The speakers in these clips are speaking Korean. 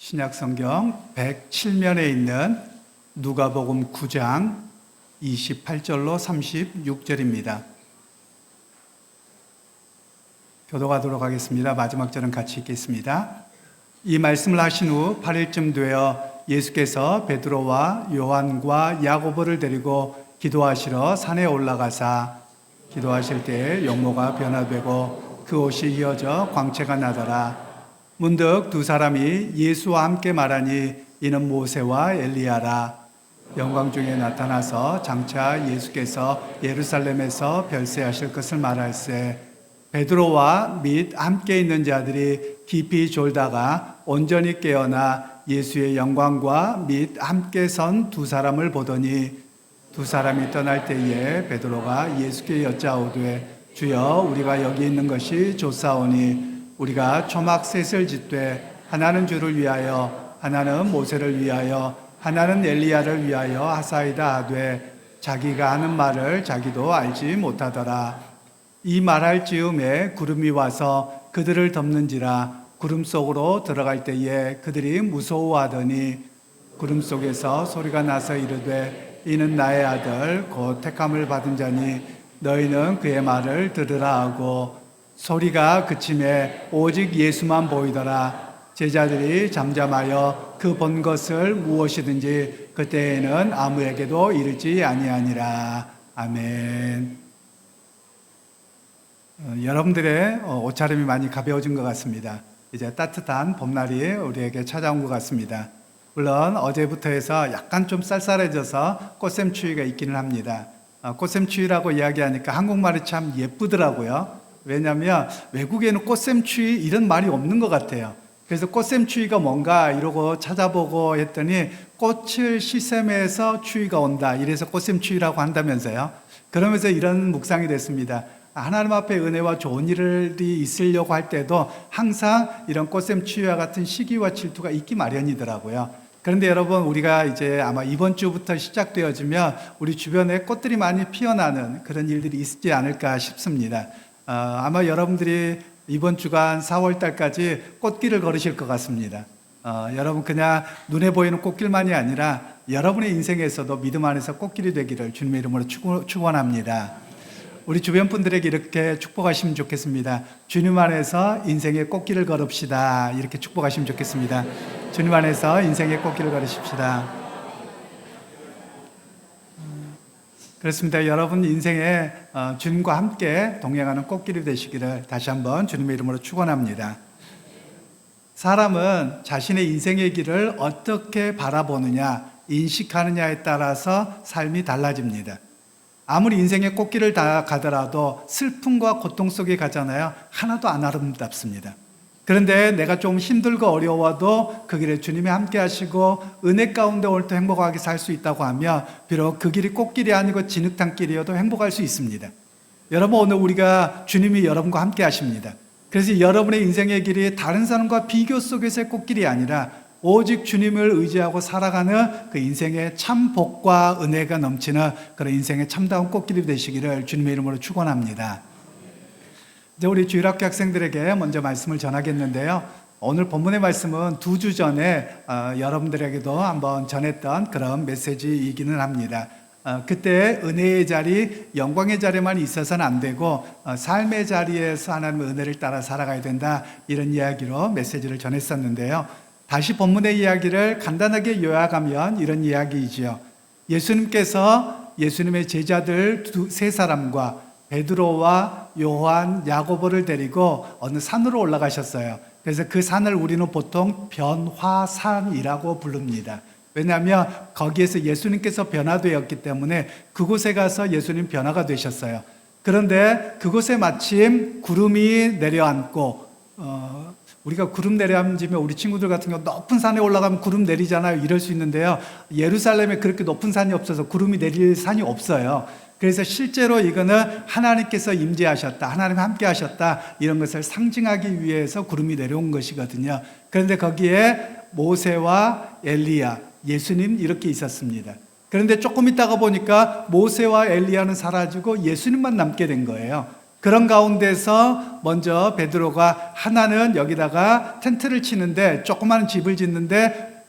신약성경 107면에 있는 누가복음 9장 28절로 36절입니다. 교독하도록 하겠습니다. 마지막 절은 같이 읽겠습니다. 이 말씀을 하신 후 8일쯤 되어 예수께서 베드로와 요한과 야고보를 데리고 기도하시러 산에 올라가사 기도하실 때에 용모가 변화되고 그 옷이 휘어져 광채가 나더라. 문득 두 사람이 예수와 함께 말하니 이는 모세와 엘리야라. 영광 중에 나타나서 장차 예수께서 예루살렘에서 별세하실 것을 말할세. 베드로와 및 함께 있는 자들이 깊이 졸다가 온전히 깨어나 예수의 영광과 및 함께 선 두 사람을 보더니 두 사람이 떠날 때에 베드로가 예수께 여짜오되 주여 우리가 여기 있는 것이 좋사오니 우리가 초막 셋을 짓되 하나는 주를 위하여 하나는 모세를 위하여 하나는 엘리야를 위하여 하사이다 하되 자기가 하는 말을 자기도 알지 못하더라. 이 말할 즈음에 구름이 와서 그들을 덮는지라. 구름 속으로 들어갈 때에 그들이 무서워하더니 구름 속에서 소리가 나서 이르되 이는 나의 아들 곧 택함을 받은 자니 너희는 그의 말을 들으라 하고 소리가 그침에 오직 예수만 보이더라. 제자들이 잠잠하여 그 본 것을 무엇이든지 그때에는 아무에게도 이르지 아니하니라. 아멘. 여러분들의 옷차림이 많이 가벼워진 것 같습니다. 이제 따뜻한 봄날이 우리에게 찾아온 것 같습니다. 물론 어제부터 해서 약간 좀 쌀쌀해져서 꽃샘추위가 있기는 합니다. 꽃샘추위라고 이야기하니까 한국말이 참 예쁘더라고요. 왜냐하면 외국에는 꽃샘추위 이런 말이 없는 것 같아요. 그래서 꽃샘추위가 뭔가 이러고 찾아보고 했더니 꽃을 시샘해서 추위가 온다. 이래서 꽃샘추위라고 한다면서요. 그러면서 이런 묵상이 됐습니다. 하나님 앞에 은혜와 좋은 일이 있으려고 할 때도 항상 이런 꽃샘추위와 같은 시기와 질투가 있기 마련이더라고요. 그런데 여러분, 우리가 이제 아마 이번 주부터 시작되어지면 우리 주변에 꽃들이 많이 피어나는 그런 일들이 있지 않을까 싶습니다. 아마 여러분들이 이번 주간 4월 달까지 꽃길을 걸으실 것 같습니다. 여러분 그냥 눈에 보이는 꽃길만이 아니라 여러분의 인생에서도 믿음 안에서 꽃길이 되기를 주님의 이름으로 축원합니다. 우리 주변 분들에게 이렇게 축복하시면 좋겠습니다. 주님 안에서 인생의 꽃길을 걸읍시다. 이렇게 축복하시면 좋겠습니다. 주님 안에서 인생의 꽃길을 걸으십시다. 그렇습니다. 여러분 인생에 주님과 함께 동행하는 꽃길이 되시기를 다시 한번 주님의 이름으로 축원합니다. 사람은 자신의 인생의 길을 어떻게 바라보느냐, 인식하느냐에 따라서 삶이 달라집니다. 아무리 인생의 꽃길을 다 가더라도 슬픔과 고통 속에 가잖아요. 하나도 안 아름답습니다. 그런데 내가 좀 힘들고 어려워도 그 길에 주님이 함께 하시고 은혜 가운데 오늘도 행복하게 살 수 있다고 하면 비록 그 길이 꽃길이 아니고 진흙탕길이어도 행복할 수 있습니다. 여러분, 오늘 우리가 주님이 여러분과 함께 하십니다. 그래서 여러분의 인생의 길이 다른 사람과 비교 속에서의 꽃길이 아니라 오직 주님을 의지하고 살아가는 그 인생의 참 복과 은혜가 넘치는 그런 인생의 참다운 꽃길이 되시기를 주님의 이름으로 축원합니다. 이제 우리 주일학교 학생들에게 먼저 말씀을 전하겠는데요. 오늘 본문의 말씀은 2주 전에 여러분들에게도 한번 전했던 그런 메시지이기는 합니다. 그때 은혜의 자리, 영광의 자리만 있어서는 안 되고 삶의 자리에서 하나님의 은혜를 따라 살아가야 된다. 이런 이야기로 메시지를 전했었는데요. 다시 본문의 이야기를 간단하게 요약하면 이런 이야기이지요. 예수님께서 예수님의 제자들 세 사람과 베드로와 요한, 야고보를 데리고 어느 산으로 올라가셨어요. 그래서 그 산을 우리는 보통 변화산이라고 부릅니다. 왜냐하면 거기에서 예수님께서 변화되었기 때문에 그곳에 가서 예수님 변화가 되셨어요. 그런데 그곳에 마침 구름이 내려앉고 우리가 구름 내려앉으면 우리 친구들 같은 경우 높은 산에 올라가면 구름 내리잖아요. 이럴 수 있는데요. 예루살렘에 그렇게 높은 산이 없어서 구름이 내릴 산이 없어요. 그래서 실제로 이거는 하나님께서 임재하셨다, 하나님 함께 하셨다, 이런 것을 상징하기 위해서 구름이 내려온 것이거든요. 그런데 거기에 모세와 엘리야, 예수님 이렇게 있었습니다. 그런데 조금 있다가 보니까 모세와 엘리야는 사라지고 예수님만 남게 된 거예요. 그런 가운데서 먼저 베드로가 하나는 여기다가 텐트를 치는데 조그마한 집을 짓는데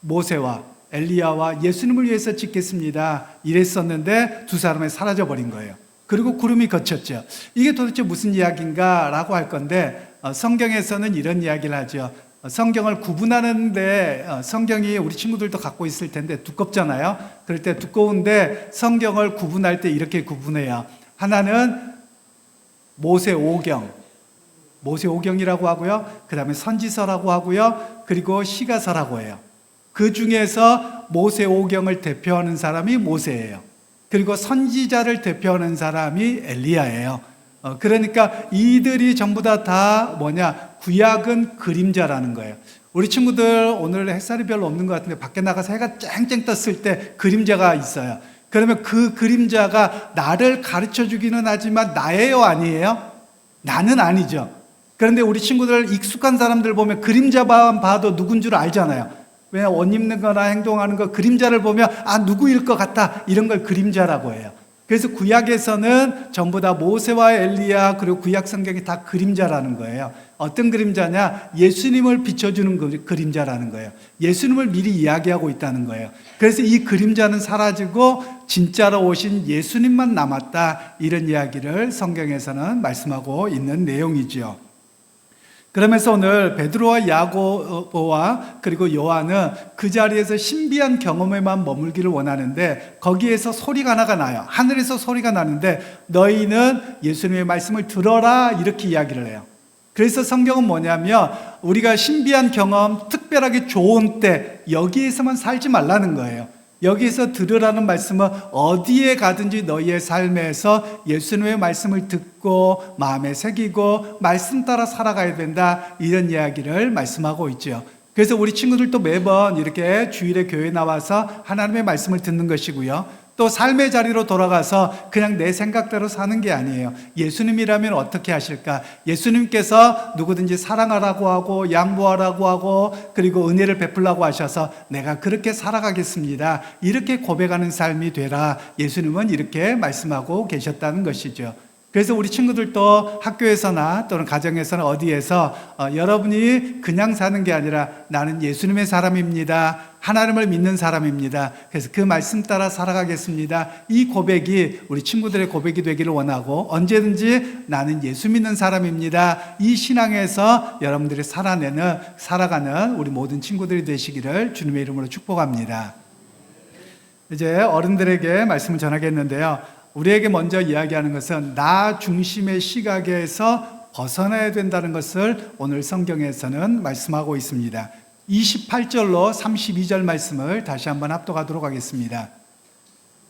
모세와 엘리야와 예수님을 위해서 짓겠습니다. 이랬었는데 두 사람이 사라져버린 거예요. 그리고 구름이 걷혔죠. 이게 도대체 무슨 이야기인가 라고 할 건데 성경에서는 이런 이야기를 하죠. 성경을 구분하는데 성경이 우리 친구들도 갖고 있을 텐데 두껍잖아요. 그럴 때 두꺼운데 성경을 구분할 때 이렇게 구분해요. 하나는 모세오경이라고 하고요. 그 다음에 선지서라고 하고요. 그리고 시가서라고 해요. 그 중에서 모세오경을 대표하는 사람이 모세예요. 그리고 선지자를 대표하는 사람이 엘리야예요. 그러니까 이들이 전부 다 구약은 그림자라는 거예요. 우리 친구들 오늘 햇살이 별로 없는 것 같은데 밖에 나가서 해가 쨍쨍 떴을 때 그림자가 있어요. 그러면 그 그림자가 나를 가르쳐 주기는 하지만 나예요, 아니에요? 나는 아니죠. 그런데 우리 친구들 익숙한 사람들 보면 그림자만 봐도 누군 줄 알잖아요. 왜 옷 입는 거나 행동하는 거 그림자를 보면 누구일 것 같다, 이런 걸 그림자라고 해요. 그래서 구약에서는 전부 다 모세와 엘리야 그리고 구약 성경이 다 그림자라는 거예요. 어떤 그림자냐? 예수님을 비춰주는 그림자라는 거예요. 예수님을 미리 이야기하고 있다는 거예요. 그래서 이 그림자는 사라지고 진짜로 오신 예수님만 남았다, 이런 이야기를 성경에서는 말씀하고 있는 내용이죠. 그러면서 오늘 베드로와 야고보와 그리고 요한은 그 자리에서 신비한 경험에만 머물기를 원하는데 거기에서 소리가 하나가 나요. 하늘에서 소리가 나는데 너희는 예수님의 말씀을 들어라, 이렇게 이야기를 해요. 그래서 성경은 뭐냐면 우리가 신비한 경험, 특별하게 좋은 때 여기에서만 살지 말라는 거예요. 여기에서 들으라는 말씀은 어디에 가든지 너희의 삶에서 예수님의 말씀을 듣고 마음에 새기고 말씀 따라 살아가야 된다, 이런 이야기를 말씀하고 있죠. 그래서 우리 친구들도 매번 이렇게 주일에 교회 나와서 하나님의 말씀을 듣는 것이고요. 또 삶의 자리로 돌아가서 그냥 내 생각대로 사는 게 아니에요. 예수님이라면 어떻게 하실까? 예수님께서 누구든지 사랑하라고 하고 양보하라고 하고 그리고 은혜를 베풀라고 하셔서 내가 그렇게 살아가겠습니다, 이렇게 고백하는 삶이 되라, 예수님은 이렇게 말씀하고 계셨다는 것이죠. 그래서 우리 친구들도 학교에서나 또는 가정에서나 어디에서 여러분이 그냥 사는 게 아니라 나는 예수님의 사람입니다, 하나님을 믿는 사람입니다, 그래서 그 말씀 따라 살아가겠습니다, 이 고백이 우리 친구들의 고백이 되기를 원하고 언제든지 나는 예수 믿는 사람입니다, 이 신앙에서 여러분들이 살아가는 우리 모든 친구들이 되시기를 주님의 이름으로 축복합니다. 이제 어른들에게 말씀을 전하겠는데요. 우리에게 먼저 이야기하는 것은 나 중심의 시각에서 벗어나야 된다는 것을 오늘 성경에서는 말씀하고 있습니다. 28절로 32절 말씀을 다시 한번 합독하도록 하겠습니다.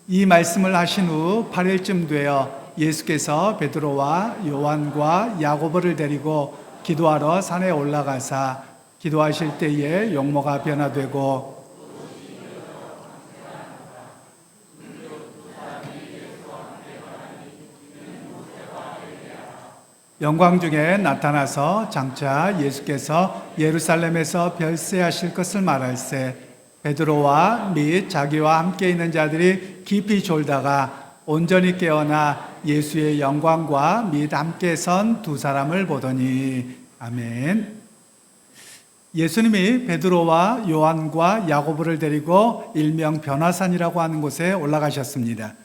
이 말씀을 하신 후 8일쯤 되어 예수께서 베드로와 요한과 야고보를 데리고 기도하러 산에 올라가사 기도하실 때에 용모가 변화되고 영광 중에 나타나서 장차 예수께서 예루살렘에서 별세하실 것을 말할세 베드로와 및 자기와 함께 있는 자들이 깊이 졸다가 온전히 깨어나 예수의 영광과 및 함께 선 두 사람을 보더니 아멘. 예수님이 베드로와 요한과 야고보를 데리고 일명 변화산이라고 하는 곳에 올라가셨습니다.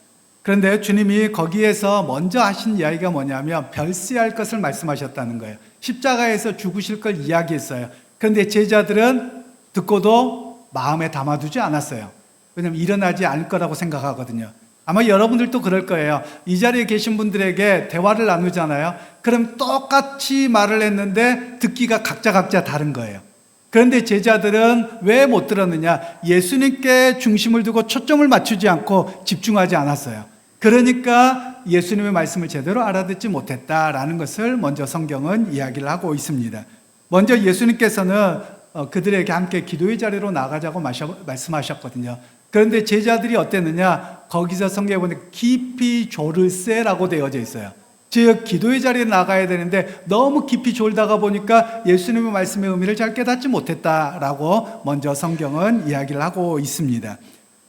그런데 주님이 거기에서 먼저 하신 이야기가 뭐냐면 별세할 것을 말씀하셨다는 거예요. 십자가에서 죽으실 걸 이야기했어요. 그런데 제자들은 듣고도 마음에 담아두지 않았어요. 왜냐하면 일어나지 않을 거라고 생각하거든요. 아마 여러분들도 그럴 거예요. 이 자리에 계신 분들에게 대화를 나누잖아요. 그럼 똑같이 말을 했는데 듣기가 각자 다른 거예요. 그런데 제자들은 왜 못 들었느냐? 예수님께 중심을 두고 초점을 맞추지 않고 집중하지 않았어요. 그러니까 예수님의 말씀을 제대로 알아듣지 못했다라는 것을 먼저 성경은 이야기를 하고 있습니다. 먼저 예수님께서는 그들에게 함께 기도의 자리로 나가자고 말씀하셨거든요. 그런데 제자들이 어땠느냐? 거기서 성경에 보니까 깊이 졸을세라고 되어져 있어요. 즉 기도의 자리에 나가야 되는데 너무 깊이 졸다가 보니까 예수님의 말씀의 의미를 잘 깨닫지 못했다라고 먼저 성경은 이야기를 하고 있습니다.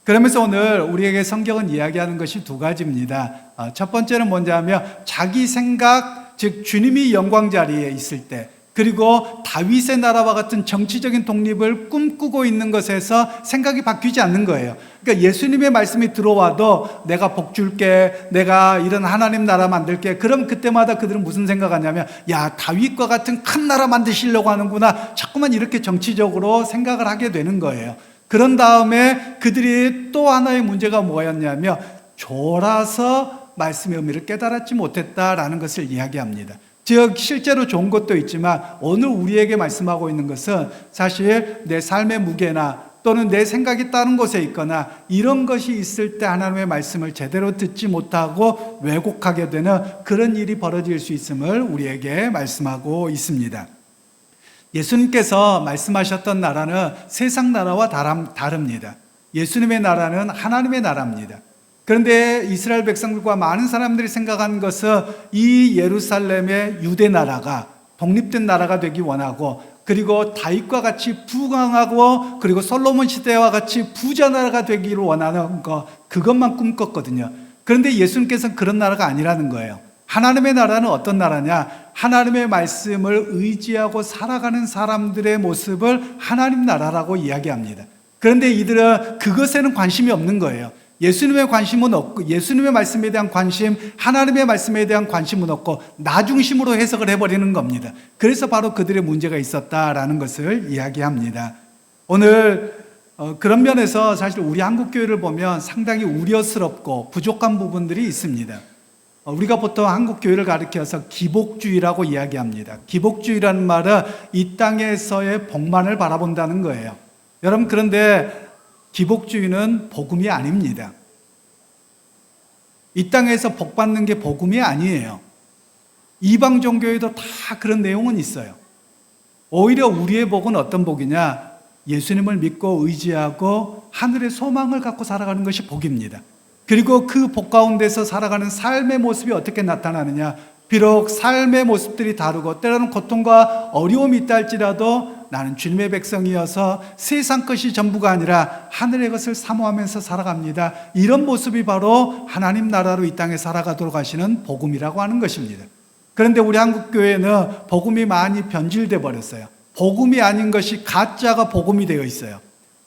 그러면서 오늘 우리에게 성경은 이야기하는 것이 두 가지입니다. 첫 번째는 뭔지 하면 자기 생각, 즉 주님이 영광 자리에 있을 때, 그리고 다윗의 나라와 같은 정치적인 독립을 꿈꾸고 있는 것에서 생각이 바뀌지 않는 거예요. 그러니까 예수님의 말씀이 들어와도 내가 복 줄게, 내가 이런 하나님 나라 만들게. 그럼 그때마다 그들은 무슨 생각하냐면, 야, 다윗과 같은 큰 나라 만드시려고 하는구나. 자꾸만 이렇게 정치적으로 생각을 하게 되는 거예요. 그런 다음에 그들이 또 하나의 문제가 뭐였냐면, 졸아서 말씀의 의미를 깨달았지 못했다라는 것을 이야기합니다. 즉 실제로 좋은 것도 있지만 오늘 우리에게 말씀하고 있는 것은 사실 내 삶의 무게나 또는 내 생각이 다른 곳에 있거나 이런 것이 있을 때 하나님의 말씀을 제대로 듣지 못하고 왜곡하게 되는 그런 일이 벌어질 수 있음을 우리에게 말씀하고 있습니다. 예수님께서 말씀하셨던 나라는 세상 나라와 다릅니다. 예수님의 나라는 하나님의 나라입니다. 그런데 이스라엘 백성들과 많은 사람들이 생각한 것은 이 예루살렘의 유대 나라가 독립된 나라가 되기 원하고, 그리고 다윗과 같이 부강하고 그리고 솔로몬 시대와 같이 부자 나라가 되기를 원하는 것, 그것만 꿈꿨거든요. 그런데 예수님께서는 그런 나라가 아니라는 거예요. 하나님의 나라는 어떤 나라냐? 하나님의 말씀을 의지하고 살아가는 사람들의 모습을 하나님 나라라고 이야기합니다. 그런데 이들은 그것에는 관심이 없는 거예요. 예수님의 관심은 없고, 예수님의 말씀에 대한 관심, 하나님의 말씀에 대한 관심은 없고 나 중심으로 해석을 해버리는 겁니다. 그래서 바로 그들의 문제가 있었다라는 것을 이야기합니다. 오늘 그런 면에서 사실 우리 한국교회를 보면 상당히 우려스럽고 부족한 부분들이 있습니다. 우리가 보통 한국교회를 가리켜서 기복주의라고 이야기합니다. 기복주의라는 말은 이 땅에서의 복만을 바라본다는 거예요. 여러분, 그런데 기복주의는 복음이 아닙니다. 이 땅에서 복 받는 게 복음이 아니에요. 이방 종교에도 다 그런 내용은 있어요. 오히려 우리의 복은 어떤 복이냐? 예수님을 믿고 의지하고 하늘의 소망을 갖고 살아가는 것이 복입니다. 그리고 그 복 가운데서 살아가는 삶의 모습이 어떻게 나타나느냐? 비록 삶의 모습들이 다르고 때로는 고통과 어려움이 있다 할지라도 나는 주님의 백성이어서 세상 것이 전부가 아니라 하늘의 것을 사모하면서 살아갑니다. 이런 모습이 바로 하나님 나라로 이 땅에 살아가도록 하시는 복음이라고 하는 것입니다. 그런데 우리 한국교회는 복음이 많이 변질돼 버렸어요. 복음이 아닌 것이 가짜가 복음이 되어 있어요.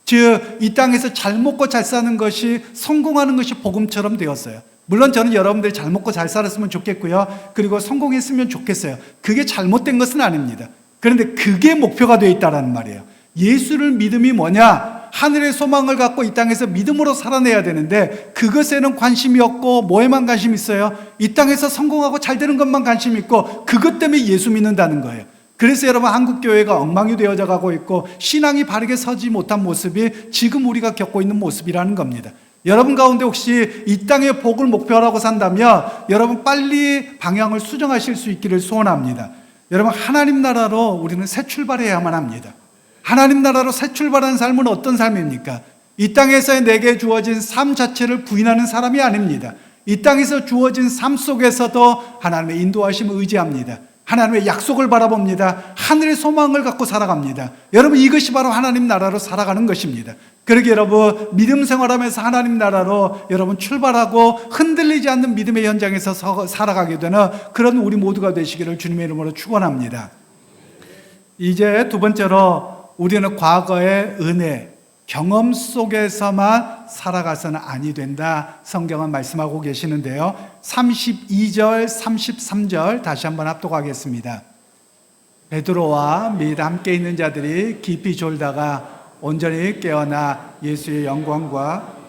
즉 이 땅에서 잘 먹고 잘 사는 것이, 성공하는 것이 복음처럼 되었어요. 물론 저는 여러분들이 잘 먹고 잘 살았으면 좋겠고요, 그리고 성공했으면 좋겠어요. 그게 잘못된 것은 아닙니다. 그런데 그게 목표가 되어 있다는 말이에요. 예수를 믿음이 뭐냐? 하늘의 소망을 갖고 이 땅에서 믿음으로 살아내야 되는데 그것에는 관심이 없고 뭐에만 관심이 있어요? 이 땅에서 성공하고 잘 되는 것만 관심이 있고 그것 때문에 예수 믿는다는 거예요. 그래서 여러분, 한국교회가 엉망이 되어져 가고 있고 신앙이 바르게 서지 못한 모습이 지금 우리가 겪고 있는 모습이라는 겁니다. 여러분 가운데 혹시 이 땅의 복을 목표라고 산다면 여러분 빨리 방향을 수정하실 수 있기를 소원합니다. 여러분, 하나님 나라로 우리는 새 출발해야만 합니다. 하나님 나라로 새 출발하는 삶은 어떤 삶입니까? 이 땅에서 내게 주어진 삶 자체를 부인하는 사람이 아닙니다. 이 땅에서 주어진 삶 속에서도 하나님의 인도하심을 의지합니다. 하나님의 약속을 바라봅니다. 하늘의 소망을 갖고 살아갑니다. 여러분, 이것이 바로 하나님 나라로 살아가는 것입니다. 그러게 여러분, 믿음 생활하면서 하나님 나라로 여러분 출발하고 흔들리지 않는 믿음의 현장에서 살아가게 되는 그런 우리 모두가 되시기를 주님의 이름으로 축원합니다. 이제 두 번째로, 우리는 과거의 은혜, 경험 속에서만 살아가서는 아니 된다. 성경은 말씀하고 계시는데요. 32절, 33절 다시 한번 합독하겠습니다. 베드로와 및 함께 있는 자들이 깊이 졸다가 온전히 깨어나 예수의 영광과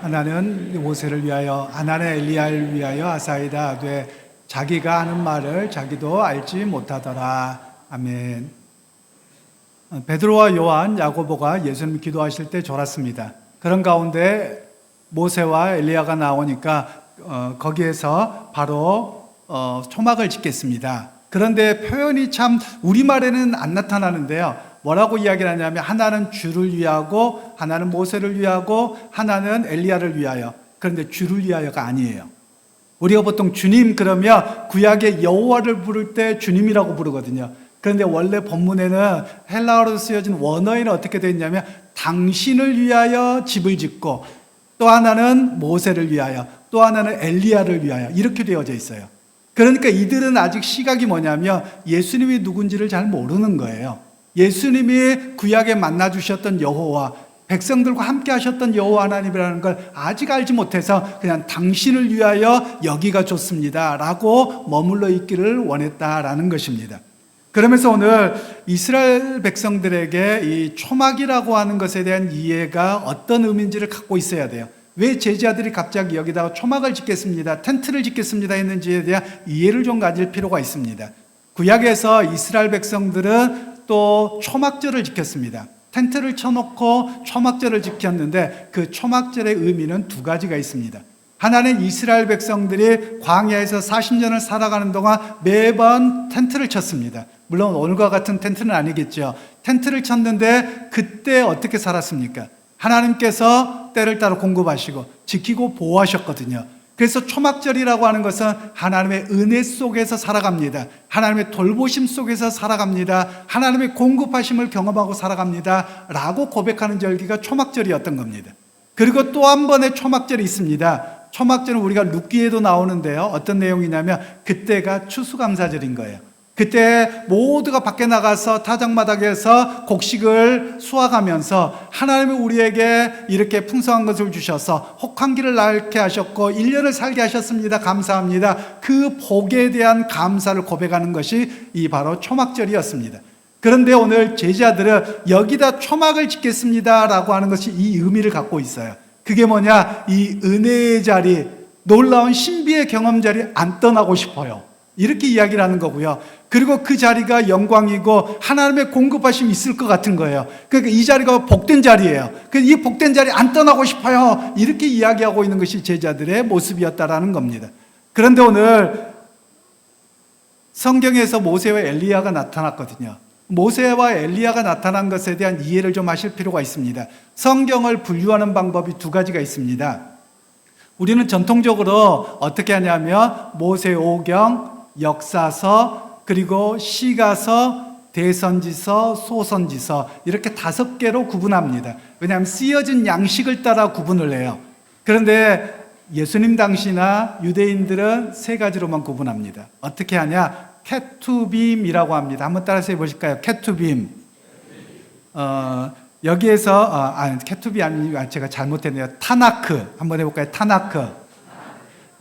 하나는 모세를 위하여, 하나는 엘리야를 위하여 아사이다 하되 자기가 하는 말을 자기도 알지 못하더라. 아멘. 베드로와 요한, 야고보가 예수님 기도하실 때 졸았습니다. 그런 가운데 모세와 엘리야가 나오니까 거기에서 바로 초막을 짓겠습니다. 그런데 표현이 참 우리말에는 안 나타나는데요. 뭐라고 이야기를 하냐면 하나는 주를 위하고, 하나는 모세를 위하고, 하나는 엘리야를 위하여. 그런데 주를 위하여가 아니에요. 우리가 보통 주님 그러면 구약의 여호와를 부를 때 주님이라고 부르거든요. 그런데 원래 본문에는 헬라어로 쓰여진 원어에는 어떻게 되어 있냐면 당신을 위하여 집을 짓고 또 하나는 모세를 위하여 또 하나는 엘리야를 위하여 이렇게 되어져 있어요. 그러니까 이들은 아직 시각이 뭐냐면 예수님이 누군지를 잘 모르는 거예요. 예수님이 구약에 만나주셨던 여호와, 백성들과 함께 하셨던 여호와 하나님이라는 걸 아직 알지 못해서 그냥 당신을 위하여 여기가 좋습니다 라고 머물러 있기를 원했다라는 것입니다. 그러면서 오늘 이스라엘 백성들에게 이 초막이라고 하는 것에 대한 이해가 어떤 의미인지를 갖고 있어야 돼요. 왜 제자들이 갑자기 여기다가 초막을 짓겠습니다, 텐트를 짓겠습니다 했는지에 대한 이해를 좀 가질 필요가 있습니다. 구약에서 이스라엘 백성들은 또 초막절을 지켰습니다. 텐트를 쳐놓고 초막절을 지켰는데 그 초막절의 의미는 두 가지가 있습니다. 하나는 이스라엘 백성들이 광야에서 40년을 살아가는 동안 매번 텐트를 쳤습니다. 물론 오늘과 같은 텐트는 아니겠죠. 텐트를 쳤는데 그때 어떻게 살았습니까? 하나님께서 때를 따라 공급하시고 지키고 보호하셨거든요. 그래서 초막절이라고 하는 것은 하나님의 은혜 속에서 살아갑니다. 하나님의 돌보심 속에서 살아갑니다. 하나님의 공급하심을 경험하고 살아갑니다 라고 고백하는 절기가 초막절이었던 겁니다. 그리고 또 한 번의 초막절이 있습니다. 초막절은 우리가 룻기에도 나오는데요, 어떤 내용이냐면 그때가 추수감사절인 거예요. 그때 모두가 밖에 나가서 타작마당에서 곡식을 수확하면서 하나님이 우리에게 이렇게 풍성한 것을 주셔서 혹한기를 낳게 하셨고 1년을 살게 하셨습니다, 감사합니다. 그 복에 대한 감사를 고백하는 것이 이 바로 초막절이었습니다. 그런데 오늘 제자들은 여기다 초막을 짓겠습니다 라고 하는 것이 이 의미를 갖고 있어요. 그게 뭐냐, 이 은혜의 자리, 놀라운 신비의 경험 자리 안 떠나고 싶어요, 이렇게 이야기를 하는 거고요. 그리고 그 자리가 영광이고 하나님의 공급하심이 있을 것 같은 거예요. 그러니까 이 자리가 복된 자리예요. 이 복된 자리 안 떠나고 싶어요, 이렇게 이야기하고 있는 것이 제자들의 모습이었다라는 겁니다. 그런데 오늘 성경에서 모세와 엘리야가 나타났거든요. 모세와 엘리야가 나타난 것에 대한 이해를 좀 하실 필요가 있습니다. 성경을 분류하는 방법이 두 가지가 있습니다. 우리는 전통적으로 어떻게 하냐면 모세오경, 역사서, 그리고 시가서, 대선지서, 소선지서 이렇게 5개로 구분합니다. 왜냐하면 쓰여진 양식을 따라 구분을 해요. 그런데 예수님 당시나 유대인들은 3가지로만 구분합니다. 어떻게 하냐? 케투빔이라고 합니다. 한번 따라서 해보실까요? 케투빔. 여기에서 케투비 아니고 제가 잘못했네요. 타나크 한번 해볼까요? 타나크.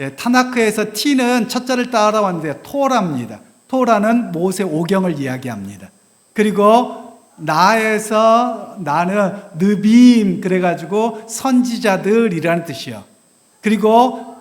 예, 타나크에서 T는 첫자를 따라왔는데 토라입니다. 토라는 모세 오경을 이야기합니다. 그리고 나에서 나는 느빔, 그래가지고 선지자들이라는 뜻이요. 그리고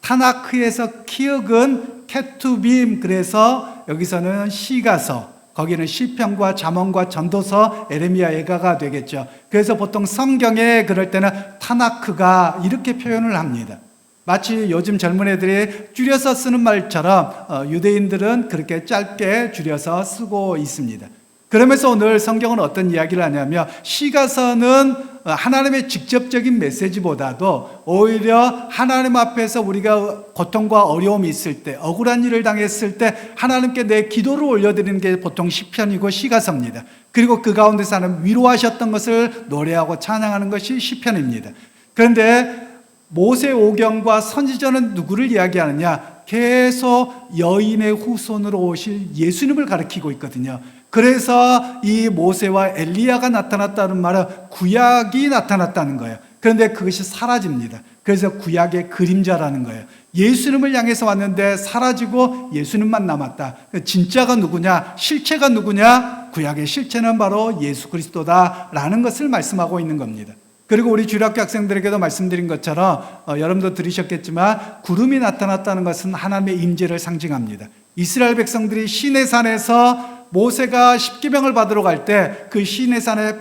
타나크에서 키읔은 케투빔, 그래서 여기서는 시가서, 거기는 시편과 잠언과 전도서, 에레미야 예가가 되겠죠. 그래서 보통 성경에 그럴 때는 타나크가 이렇게 표현을 합니다. 마치 요즘 젊은 애들이 줄여서 쓰는 말처럼 유대인들은 그렇게 짧게 줄여서 쓰고 있습니다. 그러면서 오늘 성경은 어떤 이야기를 하냐면 시가서는 하나님의 직접적인 메시지보다도 오히려 하나님 앞에서 우리가 고통과 어려움이 있을 때, 억울한 일을 당했을 때 하나님께 내 기도를 올려드리는 게 보통 시편이고 시가서입니다. 그리고 그 가운데서 하나님 위로하셨던 것을 노래하고 찬양하는 것이 시편입니다. 그런데 모세오경과 선지자는 누구를 이야기하느냐? 계속 여인의 후손으로 오실 예수님을 가리키고 있거든요. 그래서 이 모세와 엘리야가 나타났다는 말은 구약이 나타났다는 거예요. 그런데 그것이 사라집니다. 그래서 구약의 그림자라는 거예요. 예수님을 향해서 왔는데 사라지고 예수님만 남았다. 진짜가 누구냐? 실체가 누구냐? 구약의 실체는 바로 예수 그리스도다라는 것을 말씀하고 있는 겁니다. 그리고 우리 주일학교 학생들에게도 말씀드린 것처럼 여러분도 들으셨겠지만 구름이 나타났다는 것은 하나님의 임재를 상징합니다. 이스라엘 백성들이 시내산에서 모세가 십계명을 받으러 갈 때 그 시내산에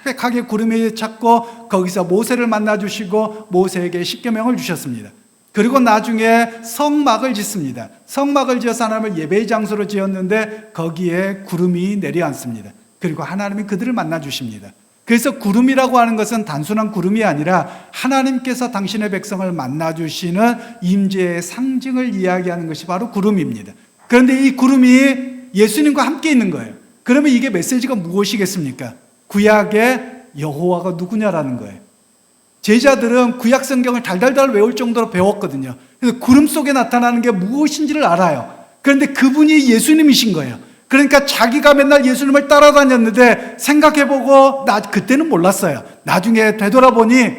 빽빽하게 구름이 찾고 거기서 모세를 만나주시고 모세에게 십계명을 주셨습니다. 그리고 나중에 성막을 짓습니다. 성막을 지어서 하나님을 예배의 장소로 지었는데 거기에 구름이 내려앉습니다. 그리고 하나님이 그들을 만나주십니다. 그래서 구름이라고 하는 것은 단순한 구름이 아니라 하나님께서 당신의 백성을 만나주시는 임재의 상징을 이야기하는 것이 바로 구름입니다. 그런데 이 구름이 예수님과 함께 있는 거예요. 그러면 이게 메시지가 무엇이겠습니까? 구약의 여호와가 누구냐라는 거예요. 제자들은 구약 성경을 달달달 외울 정도로 배웠거든요. 그래서 구름 속에 나타나는 게 무엇인지를 알아요. 그런데 그분이 예수님이신 거예요. 그러니까 자기가 맨날 예수님을 따라다녔는데 생각해보고 그때는 몰랐어요. 나중에 되돌아보니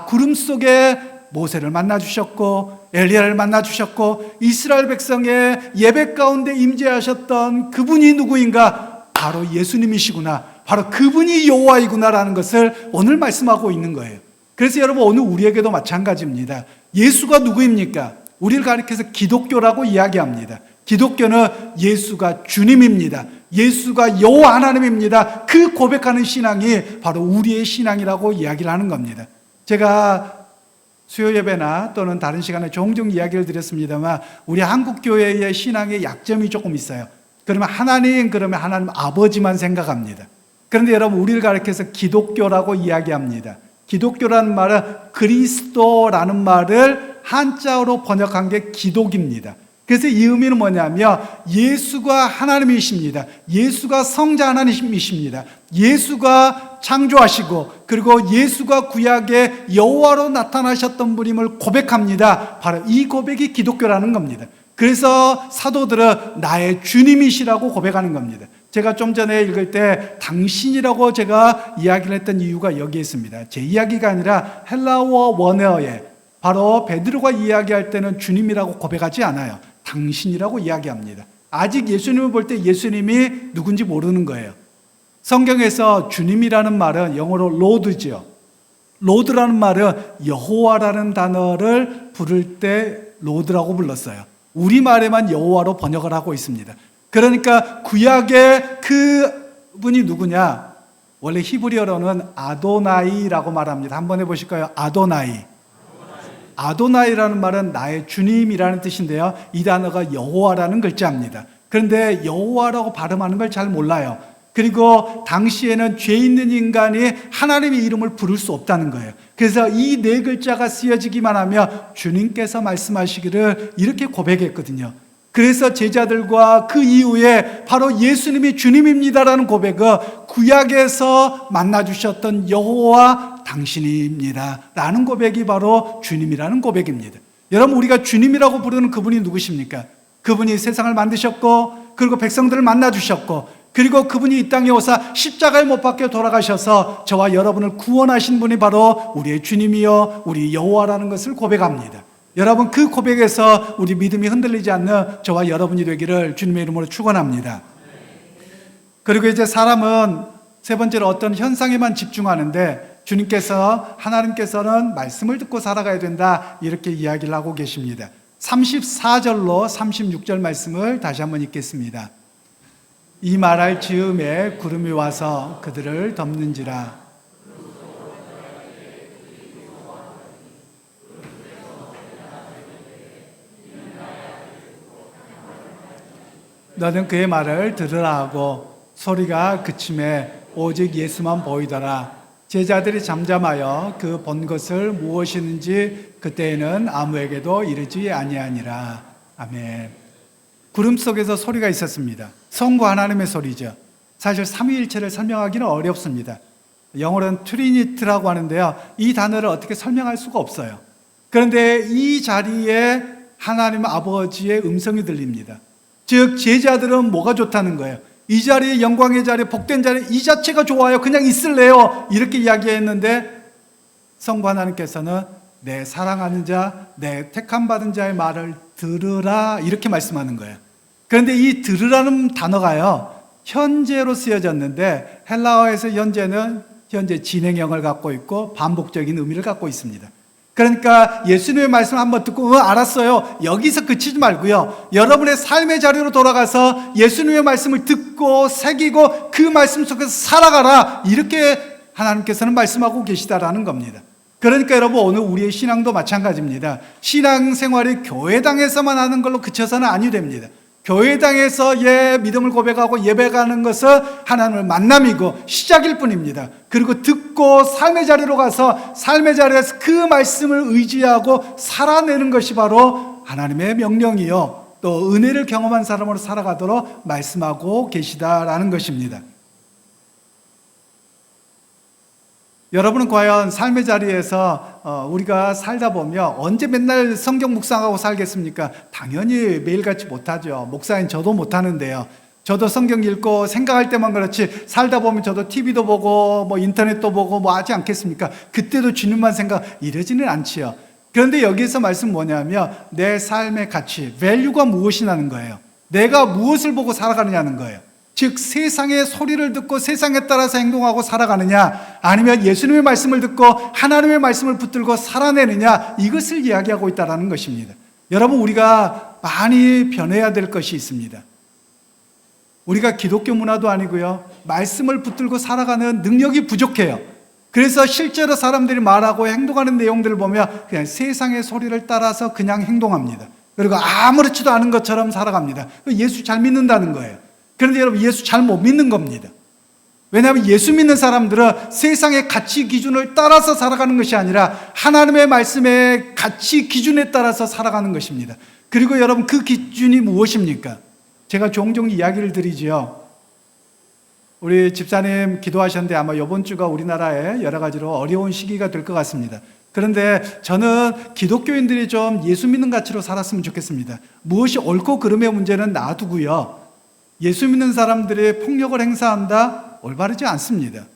구름 속에 모세를 만나주셨고 엘리야를 만나주셨고 이스라엘 백성의 예배 가운데 임재하셨던 그분이 누구인가? 바로 예수님이시구나. 바로 그분이 여호와이구나라는 것을 오늘 말씀하고 있는 거예요. 그래서 여러분 오늘 우리에게도 마찬가지입니다. 예수가 누구입니까? 우리를 가리켜서 기독교라고 이야기합니다. 기독교는 예수가 주님입니다. 예수가 여호와 하나님입니다. 그 고백하는 신앙이 바로 우리의 신앙이라고 이야기를 하는 겁니다. 제가 수요 예배나 또는 다른 시간에 종종 이야기를 드렸습니다만 우리 한국 교회의 신앙의 약점이 조금 있어요. 그러면 하나님 아버지만 생각합니다. 그런데 여러분 우리를 가리켜서 기독교라고 이야기합니다. 기독교라는 말은 그리스도라는 말을 한자어로 번역한 게 기독입니다. 그래서 이 의미는 뭐냐면 예수가 하나님이십니다. 예수가 성자 하나님이십니다. 예수가 창조하시고 그리고 예수가 구약의 여호와로 나타나셨던 분임을 고백합니다. 바로 이 고백이 기독교라는 겁니다. 그래서 사도들은 나의 주님이시라고 고백하는 겁니다. 제가 좀 전에 읽을 때 당신이라고 제가 이야기를 했던 이유가 여기에 있습니다. 제 이야기가 아니라 헬라어 원어에 바로 베드로가 이야기할 때는 주님이라고 고백하지 않아요. 당신이라고 이야기합니다. 아직 예수님을 볼 때 예수님이 누군지 모르는 거예요. 성경에서 주님이라는 말은 영어로 로드죠. 로드라는 말은 여호와라는 단어를 부를 때 로드라고 불렀어요. 우리말에만 여호와로 번역을 하고 있습니다. 그러니까 구약의 그분이 누구냐? 원래 히브리어로는 아도나이라고 말합니다. 한번 해보실까요? 아도나이. 아도나이라는 말은 나의 주님이라는 뜻인데요. 이 단어가 여호와라는 글자입니다. 그런데 여호와라고 발음하는 걸 잘 몰라요. 그리고 당시에는 죄 있는 인간이 하나님의 이름을 부를 수 없다는 거예요. 그래서 이 네 글자가 쓰여지기만 하면 주님께서 말씀하시기를 이렇게 고백했거든요. 그래서 제자들과 그 이후에 바로 예수님이 주님입니다라는 고백은 구약에서 만나주셨던 여호와 당신입니다 라는 고백이 바로 주님이라는 고백입니다. 여러분 우리가 주님이라고 부르는 그분이 누구십니까? 그분이 세상을 만드셨고 그리고 백성들을 만나주셨고 그리고 그분이 이 땅에 오사 십자가에 못 박혀 돌아가셔서 저와 여러분을 구원하신 분이 바로 우리의 주님이요 우리 여호와라는 것을 고백합니다. 여러분 그 고백에서 우리 믿음이 흔들리지 않는 저와 여러분이 되기를 주님의 이름으로 축원합니다. 그리고 이제 사람은 세 번째로 어떤 현상에만 집중하는데 하나님께서는 말씀을 듣고 살아가야 된다 이렇게 이야기를 하고 계십니다. 34절로 36절 말씀을 다시 한번 읽겠습니다. 이 말할 즈음에 구름이 와서 그들을 덮는지라. 너는 그의 말을 들으라 하고 소리가 그침에 오직 예수만 보이더라. 제자들이 잠잠하여 그 본 것을 무엇이든지 그때에는 아무에게도 이르지 아니하니라. 아멘. 구름 속에서 소리가 있었습니다. 성부 하나님의 소리죠. 사실 삼위일체를 설명하기는 어렵습니다. 영어로는 트리니티라고 하는데요. 이 단어를 어떻게 설명할 수가 없어요. 그런데 이 자리에 하나님 아버지의 음성이 들립니다. 즉 제자들은 뭐가 좋다는 거예요? 이 자리에 영광의 자리, 복된 자리 이 자체가 좋아요. 그냥 있을래요. 이렇게 이야기했는데 성부 하나님께서는 내 사랑하는 자, 내 택함 받은 자의 말을 들으라 이렇게 말씀하는 거예요. 그런데 이 들으라는 단어가요 현재로 쓰여졌는데 헬라어에서 현재는 현재 진행형을 갖고 있고 반복적인 의미를 갖고 있습니다. 그러니까 예수님의 말씀을 한번 듣고 알았어요. 여기서 그치지 말고요. 여러분의 삶의 자리로 돌아가서 예수님의 말씀을 듣고 새기고 그 말씀 속에서 살아가라. 이렇게 하나님께서는 말씀하고 계시다라는 겁니다. 그러니까 여러분 오늘 우리의 신앙도 마찬가지입니다. 신앙생활이 교회당에서만 하는 걸로 그쳐서는 아니 됩니다. 교회당에서의 믿음을 고백하고 예배가는 것은 하나님을 만남이고 시작일 뿐입니다. 그리고 듣고 삶의 자리로 가서 삶의 자리에서 그 말씀을 의지하고 살아내는 것이 바로 하나님의 명령이요, 또 은혜를 경험한 사람으로 살아가도록 말씀하고 계시다라는 것입니다. 여러분은 과연 삶의 자리에서 우리가 살다 보면 언제 맨날 성경 묵상하고 살겠습니까? 당연히 매일같이 못하죠. 목사인 저도 못하는데요. 저도 성경 읽고 생각할 때만 그렇지 살다 보면 저도 TV도 보고 뭐 인터넷도 보고 뭐 하지 않겠습니까? 그때도 주님만 생각 이러지는 않지요. 그런데 여기서 말씀 뭐냐면 내 삶의 가치, 밸류가 무엇이냐는 거예요. 내가 무엇을 보고 살아가느냐는 거예요. 즉 세상의 소리를 듣고 세상에 따라서 행동하고 살아가느냐, 아니면 예수님의 말씀을 듣고 하나님의 말씀을 붙들고 살아내느냐, 이것을 이야기하고 있다는 것입니다. 여러분, 우리가 많이 변해야 될 것이 있습니다. 우리가 기독교 문화도 아니고요, 말씀을 붙들고 살아가는 능력이 부족해요. 그래서 실제로 사람들이 말하고 행동하는 내용들을 보면 그냥 세상의 소리를 따라서 그냥 행동합니다. 그리고 아무렇지도 않은 것처럼 살아갑니다. 예수 잘 믿는다는 거예요. 그런데 여러분, 예수 잘 못 믿는 겁니다. 왜냐하면 예수 믿는 사람들은 세상의 가치 기준을 따라서 살아가는 것이 아니라 하나님의 말씀의 가치 기준에 따라서 살아가는 것입니다. 그리고 여러분, 그 기준이 무엇입니까? 제가 종종 이야기를 드리지요. 우리 집사님 기도하셨는데 아마 이번 주가 우리나라에 여러 가지로 어려운 시기가 될 것 같습니다. 그런데 저는 기독교인들이 좀 예수 믿는 가치로 살았으면 좋겠습니다. 무엇이 옳고 그름의 문제는 놔두고요, 예수 믿는 사람들이 폭력을 행사한다? 올바르지 않습니다.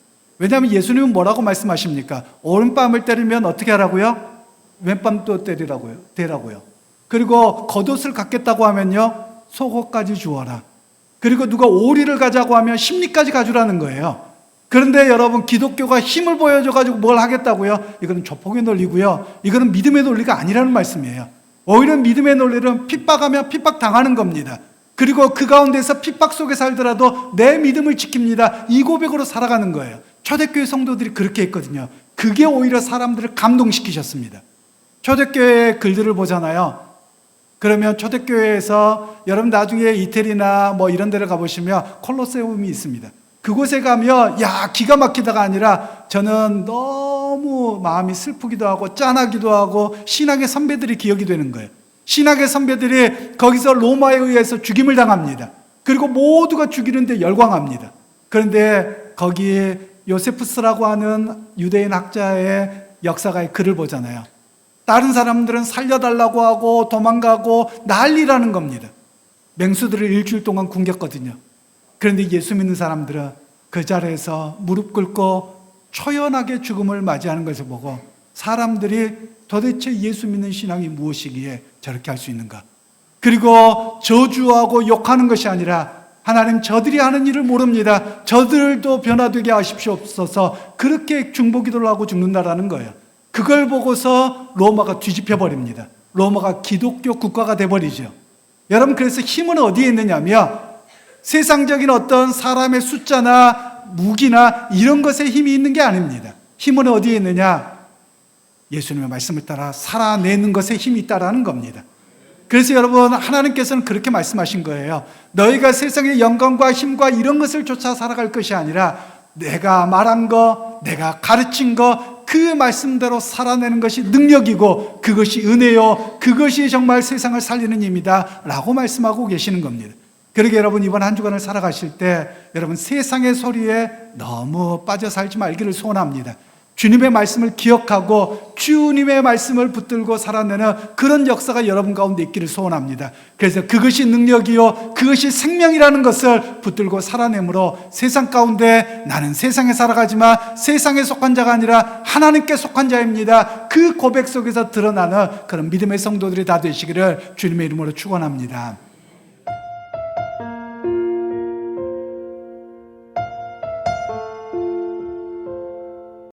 왜냐하면 예수님은 뭐라고 말씀하십니까? 오른뺨을 때리면 어떻게 하라고요? 왼뺨도 대라고요. 그리고 겉옷을 갖겠다고 하면요, 속옷까지 주어라. 그리고 누가 오리를 가자고 하면 심리까지 가주라는 거예요. 그런데 여러분, 기독교가 힘을 보여줘가지고 뭘 하겠다고요? 이거는 조폭의 논리고요, 이거는 믿음의 논리가 아니라는 말씀이에요. 오히려 믿음의 논리는 핍박하면 핍박당하는 겁니다. 그리고 그 가운데서 핍박 속에 살더라도 내 믿음을 지킵니다, 이 고백으로 살아가는 거예요. 초대교회 성도들이 그렇게 했거든요. 그게 오히려 사람들을 감동시키셨습니다. 초대교회 글들을 보잖아요. 그러면 초대교회에서 여러분 나중에 이태리나 뭐 이런 데를 가보시면 콜로세움이 있습니다. 그곳에 가면 야, 기가 막히다가 아니라 저는 너무 마음이 슬프기도 하고 짠하기도 하고 신앙의 선배들이 기억이 되는 거예요. 신학의 선배들이 거기서 로마에 의해서 죽임을 당합니다. 그리고 모두가 죽이는데 열광합니다. 그런데 거기에 요세푸스라고 하는 유대인 학자의 역사가의 글을 보잖아요. 다른 사람들은 살려달라고 하고 도망가고 난리라는 겁니다. 맹수들을 일주일 동안 굶겼거든요. 그런데 예수 믿는 사람들은 그 자리에서 무릎 꿇고 초연하게 죽음을 맞이하는 것을 보고 사람들이 도대체 예수 믿는 신앙이 무엇이기에 저렇게 할 수 있는가? 그리고 저주하고 욕하는 것이 아니라 하나님, 저들이 하는 일을 모릅니다. 저들도 변화되게 하십시옵소서. 그렇게 중보기도를 하고 죽는다라는 거예요. 그걸 보고서 로마가 뒤집혀 버립니다. 로마가 기독교 국가가 돼버리죠. 여러분, 그래서 힘은 어디에 있느냐면 세상적인 어떤 사람의 숫자나 무기나 이런 것에 힘이 있는 게 아닙니다. 힘은 어디에 있느냐? 예수님의 말씀을 따라 살아내는 것에 힘이 있다라는 겁니다. 그래서 여러분, 하나님께서는 그렇게 말씀하신 거예요. 너희가 세상의 영광과 힘과 이런 것을 쫓아 살아갈 것이 아니라 내가 말한 거, 내가 가르친 거, 그 말씀대로 살아내는 것이 능력이고 그것이 은혜요, 그것이 정말 세상을 살리는 힘이다 라고 말씀하고 계시는 겁니다. 그러게 여러분, 이번 한 주간을 살아가실 때 여러분, 세상의 소리에 너무 빠져 살지 말기를 소원합니다. 주님의 말씀을 기억하고 주님의 말씀을 붙들고 살아내는 그런 역사가 여러분 가운데 있기를 소원합니다. 그래서 그것이 능력이요, 그것이 생명이라는 것을 붙들고 살아내므로 세상 가운데 나는 세상에 살아가지만 세상에 속한 자가 아니라 하나님께 속한 자입니다, 그 고백 속에서 드러나는 그런 믿음의 성도들이 다 되시기를 주님의 이름으로 축원합니다.